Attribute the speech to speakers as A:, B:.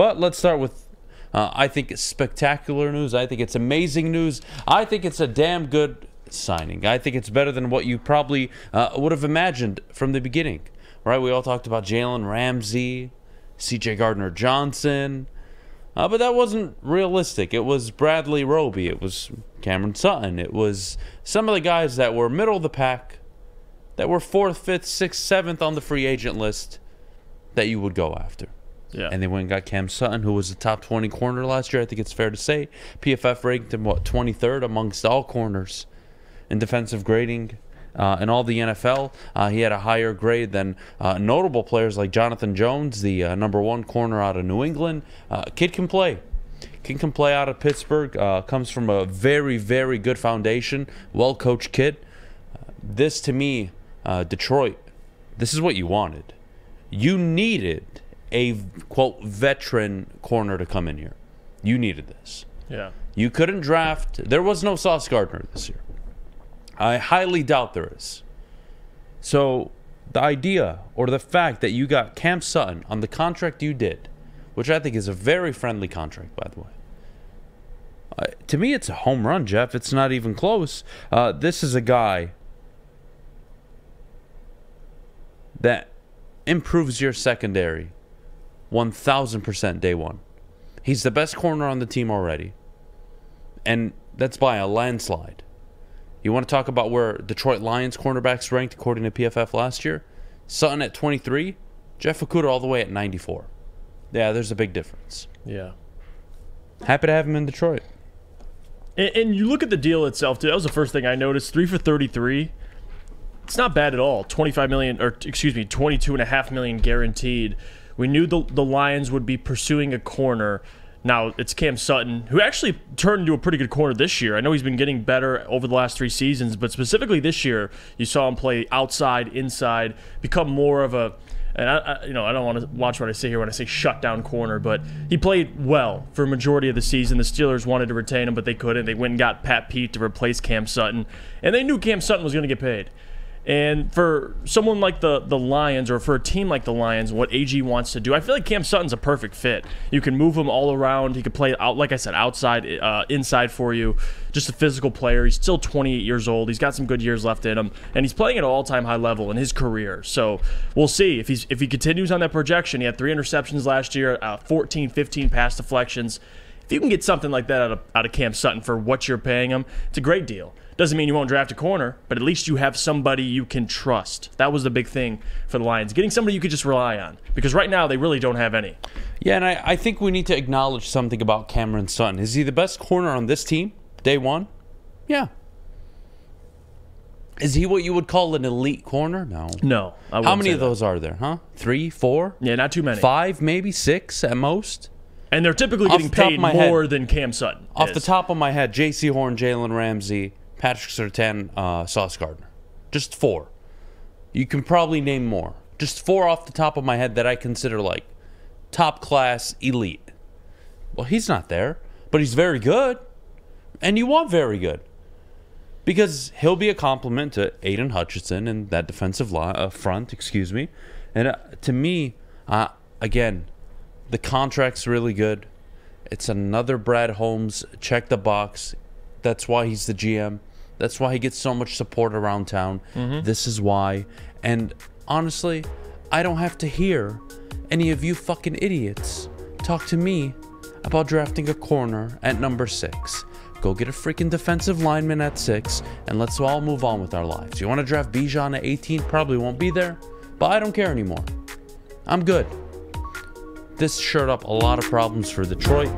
A: But let's start with, I think it's spectacular news. I think it's amazing news. I think it's a damn good signing. I think it's better than what you probably would have imagined from the beginning. Right? We all talked about Jalen Ramsey, C.J. Gardner-Johnson. But that wasn't realistic. It was Bradley Roby. It was Cameron Sutton. It was some of the guys that were middle of the pack, that were 4th, 5th, 6th, 7th on the free agent list that you would go after.
B: Yeah.
A: And they went and got Cam Sutton, who was a top 20 corner last year. I think it's fair to say. PFF ranked him, 23rd amongst all corners in defensive grading. In all the NFL, he had a higher grade than notable players like Jonathan Jones, the #1 corner out of New England. Kid can play. Kid can play out of Pittsburgh. Comes from a very, very good foundation. Well-coached kid. This, to me, Detroit, this is what you wanted. You needed a, quote, veteran corner to come in here. You needed this.
B: Yeah.
A: You couldn't draft. There was no Sauce Gardner this year. I highly doubt there is. So the idea or the fact that you got Cam Sutton on the contract you did, which I think is a very friendly contract, by the way. To me, it's a home run, Jeff. It's not even close. This is a guy that improves your secondary 1,000% day one. He's the best corner on the team already. And that's by a landslide. You want to talk about where Detroit Lions cornerbacks ranked according to PFF last year? Sutton at 23, Jeff Okudah all the way at 94. Yeah, there's a big difference.
B: Yeah.
A: Happy to have him in Detroit.
B: And you look at the deal itself, too. That was the first thing I noticed. 3 for 33. It's not bad at all. $22.5 million guaranteed. We knew the Lions would be pursuing a corner. Now, it's Cam Sutton, who actually turned into a pretty good corner this year. I know he's been getting better over the last 3 seasons, but specifically this year, you saw him play outside, inside, become more of a, and I don't want to watch what I say here when I say shutdown corner, but he played well for a majority of the season. The Steelers wanted to retain him, but they couldn't. They went and got Pat Pete to replace Cam Sutton, and they knew Cam Sutton was going to get paid. And for someone like the Lions, or for a team like the Lions, what AG wants to do, I feel like Cam Sutton's a perfect fit. You can move him all around. He could play, out, like I said, outside, inside for you. Just a physical player. He's still 28 years old. He's got some good years left in him. And he's playing at an all-time high level in his career. So we'll see. If he continues on that projection, he had 3 interceptions last year, 14, 15 pass deflections. If you can get something like that out of Cam Sutton for what you're paying him, it's a great deal. Doesn't mean you won't draft a corner, but at least you have somebody you can trust. That was the big thing for the Lions, getting somebody you could just rely on. Because right now, they really don't have any.
A: Yeah, and I think we need to acknowledge something about Cameron Sutton. Is he the best corner on this team, day one? Yeah. Is he what you would call an elite corner? No.
B: No.
A: How many of those are there, huh? 3, 4?
B: Yeah, not too many.
A: 5, maybe 6 at most?
B: And they're typically getting paid more than Cam Sutton.
A: Off the top of my head, J.C. Horn, Jalen Ramsey, Patrick Surtain, Sauce Gardner. Just 4. You can probably name more. Just 4 off the top of my head that I consider like top class elite. Well, he's not there, but he's very good. And you want very good. Because he'll be a compliment to Aiden Hutchinson and that defensive front, excuse me. And to me, again, the contract's really good. It's another Brad Holmes, check the box. That's why he's the GM. That's why he gets so much support around town. This is why. And honestly, I don't have to hear any of you fucking idiots talk to me about drafting a corner at number 6. Go get a freaking defensive lineman at 6, and let's all move on with our lives. You want to draft Beydoun at 18? Probably won't be there, but I don't care anymore. I'm good. This shirred up a lot of problems for Detroit.